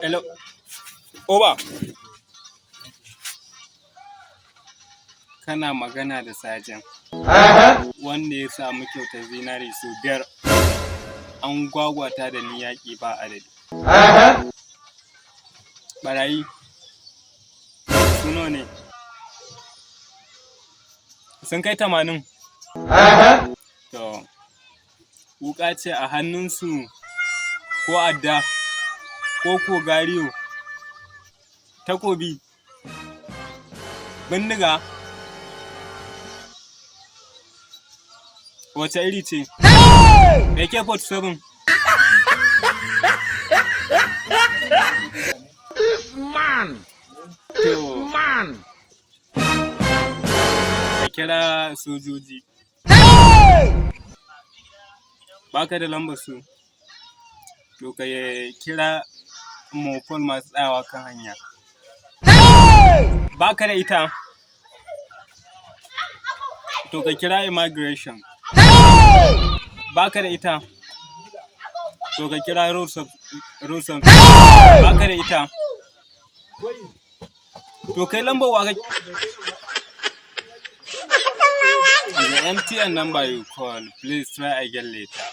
Hello. Oba. Kana magana da sajan. Wanda ya samu kyautar zinari sau 5. An gwagwata da ni yaƙi ba adadi. Ɓarayi. Su nawa ne? Sun kai 80. To, wuƙa ce a hannunsu ko adda ko gariyo, takobi, bindiga. Wace iri ce? AK-47. To, ka kira sojoji. Baka da lambar su? To ka kira mopol masu tsayawa kan hanya. Baka da ita? To ka kira immigration. Baka da ita? To ka kira road safety. Baka da ita? To kai lambar wa kake? The MTN number you call, please try again later.